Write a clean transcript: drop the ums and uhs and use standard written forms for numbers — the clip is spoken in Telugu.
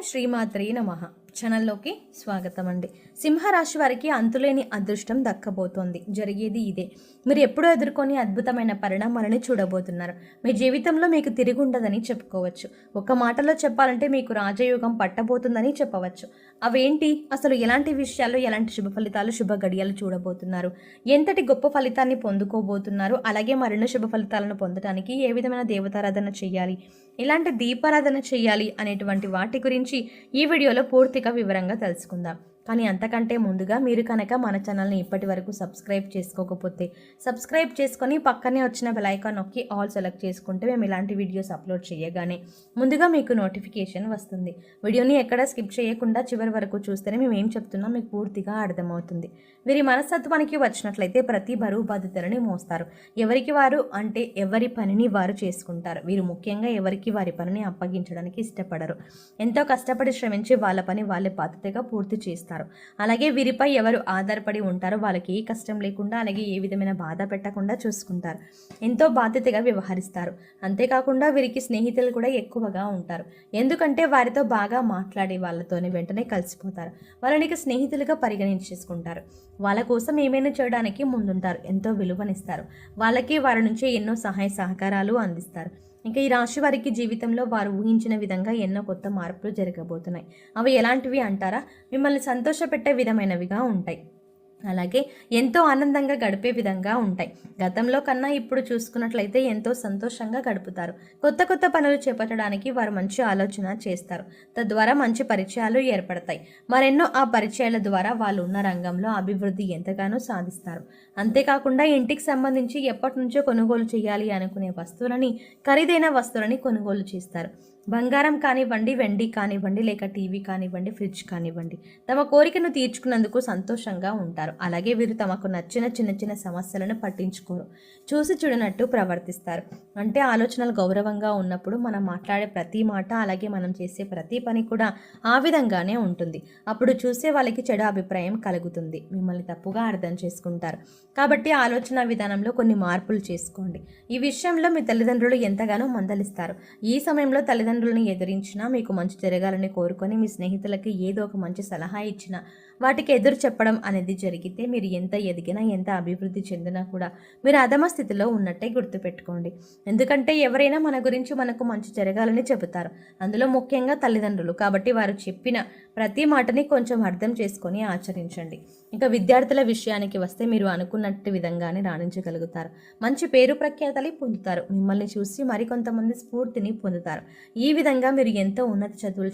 శ్రీమాత్రే నమః. ఛానల్లోకి స్వాగతం అండి. సింహరాశి వారికి అంతులేని అదృష్టం దక్కబోతోంది. జరిగేది ఇదే. మీరు ఎప్పుడూ ఎదుర్కొని అద్భుతమైన పరిణామాలను చూడబోతున్నారు. మీ జీవితంలో మీకు తిరుగుండదని చెప్పుకోవచ్చు. ఒక మాటలో చెప్పాలంటే మీకు రాజయోగం పట్టబోతుందని చెప్పవచ్చు. అవేంటి, అసలు ఎలాంటి విషయాల్లో ఎలాంటి శుభ ఫలితాలు, శుభ గడియలు చూడబోతున్నారు, ఎంతటి గొప్ప ఫలితాన్ని పొందుకోబోతున్నారు, అలాగే మరిన్ని శుభ ఫలితాలను పొందడానికి ఏ విధమైన దేవతారాధన చేయాలి, ఇలాంటి దీపారాధన చేయాలి అనేటువంటి వాటి గురించి ఈ వీడియోలో పూర్తిగా వివరంగా తెలుసుకుందాం. కానీ అంతకంటే ముందుగా మీరు కనుక మన ఛానల్ని ఇప్పటి వరకు సబ్స్క్రైబ్ చేసుకోకపోతే సబ్స్క్రైబ్ చేసుకొని పక్కనే వచ్చిన బెల్ ఐకాన్ నొక్కి ఆల్ సెలెక్ట్ చేసుకుంటే మేము ఇలాంటి వీడియోస్ అప్లోడ్ చేయగానే ముందుగా మీకు నోటిఫికేషన్ వస్తుంది. వీడియోని ఎక్కడ స్కిప్ చేయకుండా చివరి వరకు చూస్తేనే మేము ఏం చెప్తున్నాం మీకు పూర్తిగా అర్థమవుతుంది. వీరి మనస్తత్వానికి వచ్చినట్లయితే ప్రతి బరువు బాధ్యతలని మోస్తారు. ఎవరికి వారు అంటే ఎవరి పనిని వారు చేసుకుంటారు. వీరు ముఖ్యంగా ఎవరికి వారి పనిని అప్పగించడానికి ఇష్టపడరు. ఎంతో కష్టపడి శ్రమించి వాళ్ళ పని వాళ్ళే బాధ్యతగా పూర్తి చేస్తారు. అలాగే వీరిపై ఎవరు ఆధారపడి ఉంటారో వాళ్ళకి ఏ కష్టం లేకుండా, అలాగే ఏ విధమైన బాధ పెట్టకుండా చూసుకుంటారు. ఎంతో బాధ్యతగా వ్యవహరిస్తారు. అంతేకాకుండా వీరికి స్నేహితులు కూడా ఎక్కువగా ఉంటారు. ఎందుకంటే వారితో బాగా మాట్లాడే వాళ్ళతోనే వెంటనే కలిసిపోతారు. వాళ్ళని స్నేహితులుగా పరిగణించేసుకుంటారు. వాళ్ళ కోసం ఏమైనా చేయడానికి ముందుంటారు. ఎంతో విలువనిస్తారు. వాళ్ళకి వారి నుంచి ఎన్నో సహాయ సహకారాలు అందిస్తారు. ఇంకా ఈ రాశి వారికి జీవితంలో వారు ఊహించిన విధంగా ఎన్నో కొత్త మార్పులు జరగబోతున్నాయి. అవి ఎలాంటివి అంటారా? మిమ్మల్ని సంతోషపెట్టే విధమైనవిగా ఉంటాయి. అలాగే ఎంతో ఆనందంగా గడిపే విధంగా ఉంటాయి. గతంలో కన్నా ఇప్పుడు చూసుకున్నట్లయితే ఎంతో సంతోషంగా గడుపుతారు. కొత్త కొత్త పనులు చేపట్టడానికి వారు మంచి ఆలోచన చేస్తారు. తద్వారా మంచి పరిచయాలు ఏర్పడతాయి. మరెన్నో ఆ పరిచయాల ద్వారా వాళ్ళు ఉన్న రంగంలో అభివృద్ధి ఎంతగానో సాధిస్తారు. అంతేకాకుండా ఇంటికి సంబంధించి ఎప్పటి నుంచో కొనుగోలు చేయాలి అనుకునే వస్తువులని, ఖరీదైన వస్తువులని కొనుగోలు చేస్తారు. బంగారం కానివ్వండి, వెండి కానివ్వండి, లేక టీవీ కానివ్వండి, ఫ్రిడ్జ్ కానివ్వండి, తమ కోరికను తీర్చుకున్నందుకు సంతోషంగా ఉంటారు. అలాగే వీరు తమకు నచ్చిన చిన్న చిన్న సమస్యలను పట్టించుకోరు. చూసి చూడనట్టు ప్రవర్తిస్తారు. అంటే ఆలోచనలు గౌరవంగా ఉన్నప్పుడు మనం మాట్లాడే ప్రతి మాట, అలాగే మనం చేసే ప్రతి పని కూడా ఆ విధంగానే ఉంటుంది. అప్పుడు చూసే వాళ్ళకి చెడు అభిప్రాయం కలుగుతుంది. మిమ్మల్ని తప్పుగా అర్థం చేసుకుంటారు. కాబట్టి ఆలోచన విధానంలో కొన్ని మార్పులు చేసుకోండి. ఈ విషయంలో మీ తల్లిదండ్రులు ఎంతగానో మందలిస్తారు. ఈ సమయంలో తల్లిదండ్రులను ఎదిరించినా, మీకు మంచి జరగాలని కోరుకొని మీ స్నేహితులకి ఏదో ఒక మంచి సలహా ఇచ్చినా, వాటికి ఎదురు చెప్పడం అనేది జరిగితే మీరు ఎంత ఎదిగినా, ఎంత అభివృద్ధి చెందినా కూడా మీరు అధమ స్థితిలో ఉన్నట్టే గుర్తుపెట్టుకోండి. ఎందుకంటే ఎవరైనా మన గురించి మనకు మంచి జరగాలని చెబుతారు. అందులో ముఖ్యంగా తల్లిదండ్రులు. కాబట్టి వారు చెప్పిన ప్రతి మాటని కొంచెం అర్థం చేసుకొని ఆచరించండి. ఇంకా విద్యార్థుల విషయానికి వస్తే మీరు అనుకున్నట్టు విధంగానే రాణించగలుగుతారు. మంచి పేరు ప్రఖ్యాతలు పొందుతారు. మిమ్మల్ని చూసి మరికొంతమంది స్ఫూర్తిని పొందుతారు. ఈ విధంగా మీరు ఎంతో ఉన్నత చదువులు